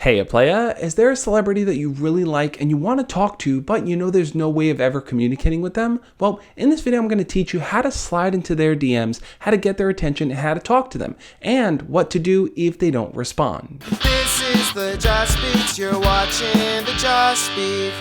Hey, playa, is there a celebrity that you really like and you want to talk to, but you know there's no way of ever communicating with them? Well, in this video, I'm going to teach you how to slide into their DMs, how to get their attention, and how to talk to them, and what to do if they don't respond. This is the Just Beats, you're watching the Just Beat.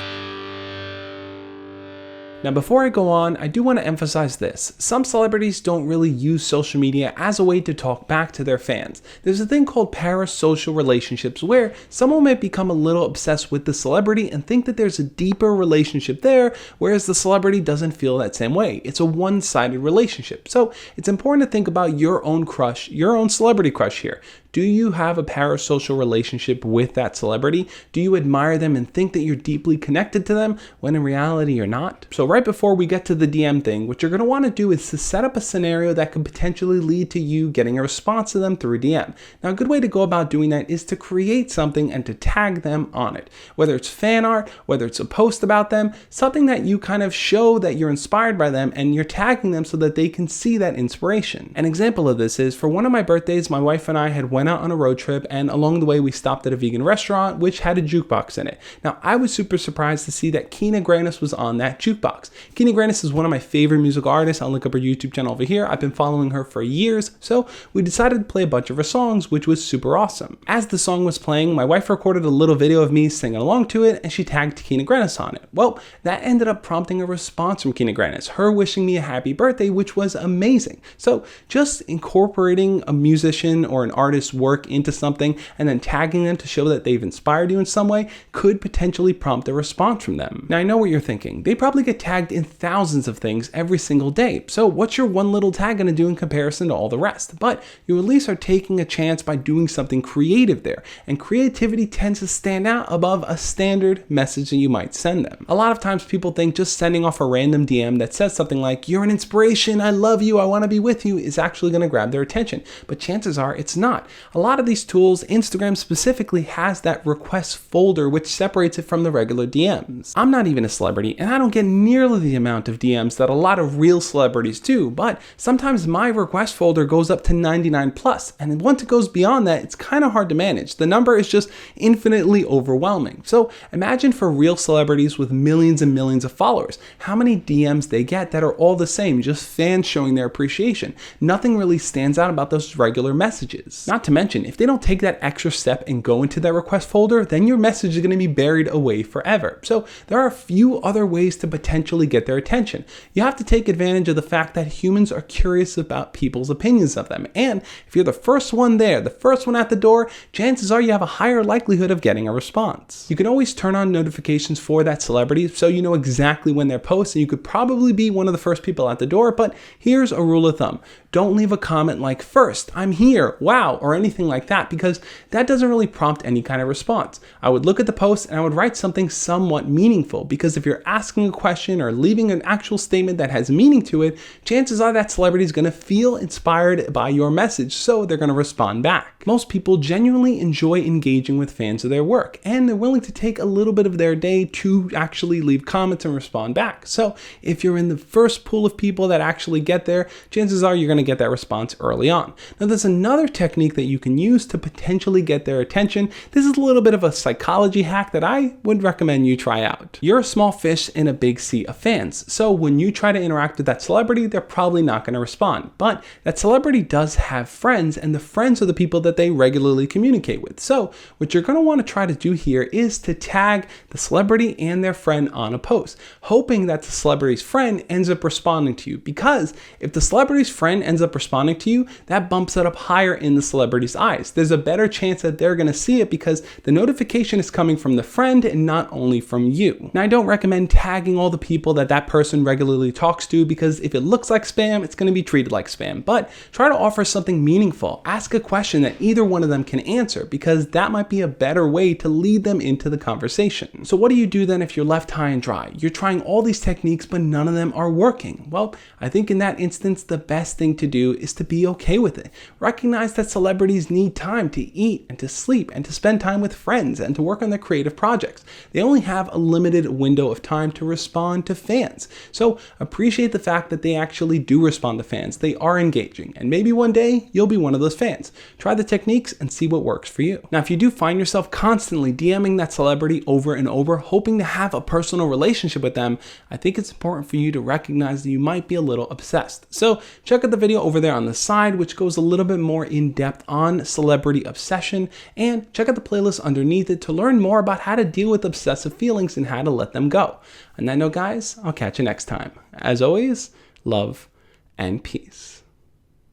Now, before I go on, I do want to emphasize this. Some celebrities don't really use social media as a way to talk back to their fans. There's a thing called parasocial relationships where someone might become a little obsessed with the celebrity and think that there's a deeper relationship there, whereas the celebrity doesn't feel that same way. It's a one-sided relationship. So it's important to think about your own crush, your own celebrity crush here. Do you have a parasocial relationship with that celebrity? Do you admire them and think that you're deeply connected to them when in reality you're not? So right before we get to the DM thing, what you're going to want to do is to set up a scenario that could potentially lead to you getting a response to them through DM. Now, a good way to go about doing that is to create something and to tag them on it. Whether it's fan art, whether it's a post about them, something that you kind of show that you're inspired by them and you're tagging them so that they can see that inspiration. An example of this is for one of my birthdays, my wife and I had went out on a road trip, and along the way we stopped at a vegan restaurant which had a jukebox in it. Now, I was super surprised to see that Kina Grannis was on that jukebox. Kina Grannis is one of my favorite musical artists. I'll link up her YouTube channel over here. I've been following her for years, so we decided to play a bunch of her songs, which was super awesome. As the song was playing, my wife recorded a little video of me singing along to it, and she tagged Kina Grannis on it. Well, that ended up prompting a response from Kina Grannis, her wishing me a happy birthday, which was amazing. So just incorporating a musician or an artist's work into something and then tagging them to show that they've inspired you in some way could potentially prompt a response from them. Now, I know what you're thinking. They probably get tagged in thousands of things every single day. So what's your one little tag going to do in comparison to all the rest? But you at least are taking a chance by doing something creative there. And creativity tends to stand out above a standard message that you might send them. A lot of times people think just sending off a random DM that says something like, "You're an inspiration, I love you, I want to be with you," is actually going to grab their attention. But chances are it's not. A lot of these tools, Instagram specifically, has that request folder which separates it from the regular DMs. I'm not even a celebrity and I don't get nearly the amount of DMs that a lot of real celebrities do, but sometimes my request folder goes up to 99 plus, and once it goes beyond that, it's kind of hard to manage. The number is just infinitely overwhelming. So imagine for real celebrities with millions and millions of followers, how many DMs they get that are all the same, just fans showing their appreciation. Nothing really stands out about those regular messages. Not to mention, if they don't take that extra step and go into that request folder, then your message is going to be buried away forever. So there are a few other ways to potentially get their attention. You have to take advantage of the fact that humans are curious about people's opinions of them. And if you're the first one there, the first one at the door, chances are you have a higher likelihood of getting a response. You can always turn on notifications for that celebrity so you know exactly when they're posting. You could probably be one of the first people at the door, but here's a rule of thumb. Don't leave a comment like, "First, I'm here, wow," or anything like that, because that doesn't really prompt any kind of response. I would look at the post and I would write something somewhat meaningful, because if you're asking a question or leaving an actual statement that has meaning to it, chances are that celebrity is going to feel inspired by your message, so they're going to respond back. Most people genuinely enjoy engaging with fans of their work, and they're willing to take a little bit of their day to actually leave comments and respond back. So if you're in the first pool of people that actually get there, chances are you're going to get that response early on. Now, there's another technique that you can use to potentially get their attention. This is a little bit of a psychology hack that I would recommend you try out. You're a small fish in a big sea of fans. So when you try to interact with that celebrity, they're probably not going to respond. But that celebrity does have friends, and the friends are the people that they regularly communicate with. So what you're going to want to try to do here is to tag the celebrity and their friend on a post, hoping that the celebrity's friend ends up responding to you. Because if the celebrity's friend ends up responding to you, that bumps it up higher in the celebrity's eyes. There's a better chance that they're going to see it because the notification is coming from the friend and not only from you. Now, I don't recommend tagging all the people that that person regularly talks to, because if it looks like spam, it's going to be treated like spam. But try to offer something meaningful. Ask a question that either one of them can answer, because that might be a better way to lead them into the conversation. So what do you do then if you're left high and dry? You're trying all these techniques, but none of them are working. Well, I think in that instance, the best thing to do is to be okay with it. Recognize that celebrities celebrities need time to eat and to sleep and to spend time with friends and to work on their creative projects. They only have a limited window of time to respond to fans. So appreciate the fact that they actually do respond to fans. They are engaging, and maybe one day you'll be one of those fans. Try the techniques and see what works for you. Now, if you do find yourself constantly DMing that celebrity over and over, hoping to have a personal relationship with them, I think it's important for you to recognize that you might be a little obsessed. So check out the video over there on the side, which goes a little bit more in depth on celebrity obsession, and check out the playlist underneath it to learn more about how to deal with obsessive feelings and how to let them go. On that note, guys, I'll catch you next time. As always, love and peace.